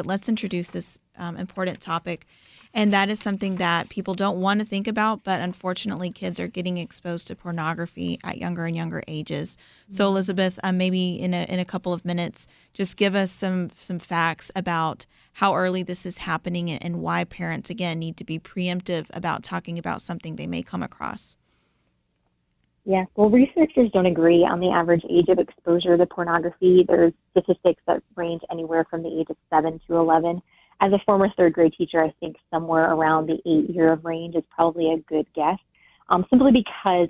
But let's introduce this important topic. And that is something that people don't want to think about, but unfortunately, kids are getting exposed to pornography at younger and younger ages. So, Elizabeth, maybe in a couple of minutes, just give us some facts about how early this is happening and why parents, again, need to be preemptive about talking about something they may come across. Yes, well, researchers don't agree on the average age of exposure to pornography. There's statistics that range anywhere from the age of 7 to 11. As a former third grade teacher, I think somewhere around the 8-year of range is probably a good guess. Simply because,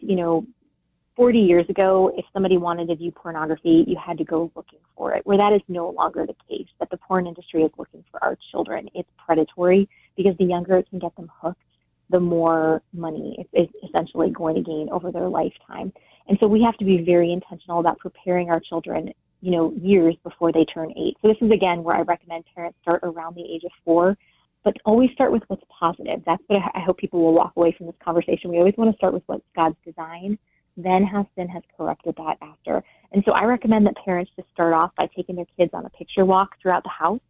40 years ago, if somebody wanted to view pornography, you had to go looking for it, where that is no longer the case, that the porn industry is looking for our children. It's predatory because the younger it can get them hooked, the more money it's essentially going to gain over their lifetime. And so we have to be very intentional about preparing our children, years before they turn 8. So this is, again, where I recommend parents start around the age of 4, but always start with what's positive. That's what I hope people will walk away from this conversation. We always want to start with what's God's design, then how sin has corrupted that after. And so I recommend that parents just start off by taking their kids on a picture walk throughout the house,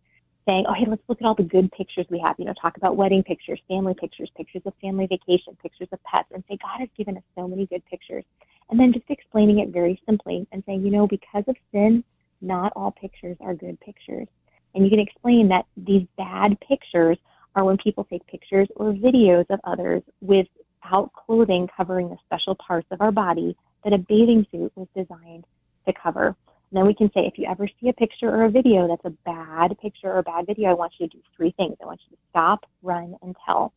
saying, oh, hey, let's look at all the good pictures we have. Talk about wedding pictures, family pictures, pictures of family vacation, pictures of pets, and say, God has given us so many good pictures. And then just explaining it very simply and saying, because of sin, not all pictures are good pictures. And you can explain that these bad pictures are when people take pictures or videos of others without clothing covering the special parts of our body that a bathing suit was designed to cover. And then we can say, if you ever see a picture or a video that's a bad picture or a bad video, I want you to do 3 things. I want you to stop, run, and tell.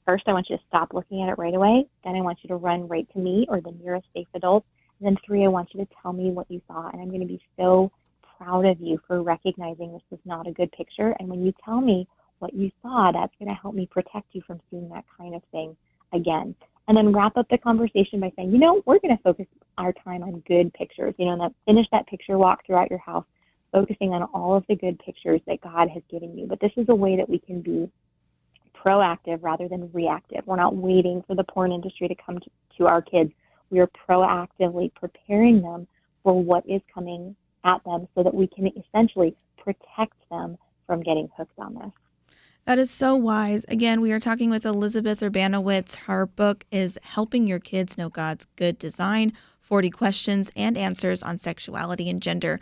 First, I want you to stop looking at it right away. Then I want you to run right to me or the nearest safe adult. And then 3, I want you to tell me what you saw. And I'm going to be so proud of you for recognizing this was not a good picture. And when you tell me what you saw, that's going to help me protect you from seeing that kind of thing again. And then wrap up the conversation by saying, we're going to focus our time on good pictures. And finish that picture walk throughout your house, focusing on all of the good pictures that God has given you. But this is a way that we can be proactive rather than reactive. We're not waiting for the porn industry to come to our kids. We are proactively preparing them for what is coming at them so that we can essentially protect them from getting hooked on this. That is so wise. Again, we are talking with Elizabeth Urbanowitz. Her book is Helping Your Kids Know God's Good Design, 40 Questions and Answers on Sexuality and Gender.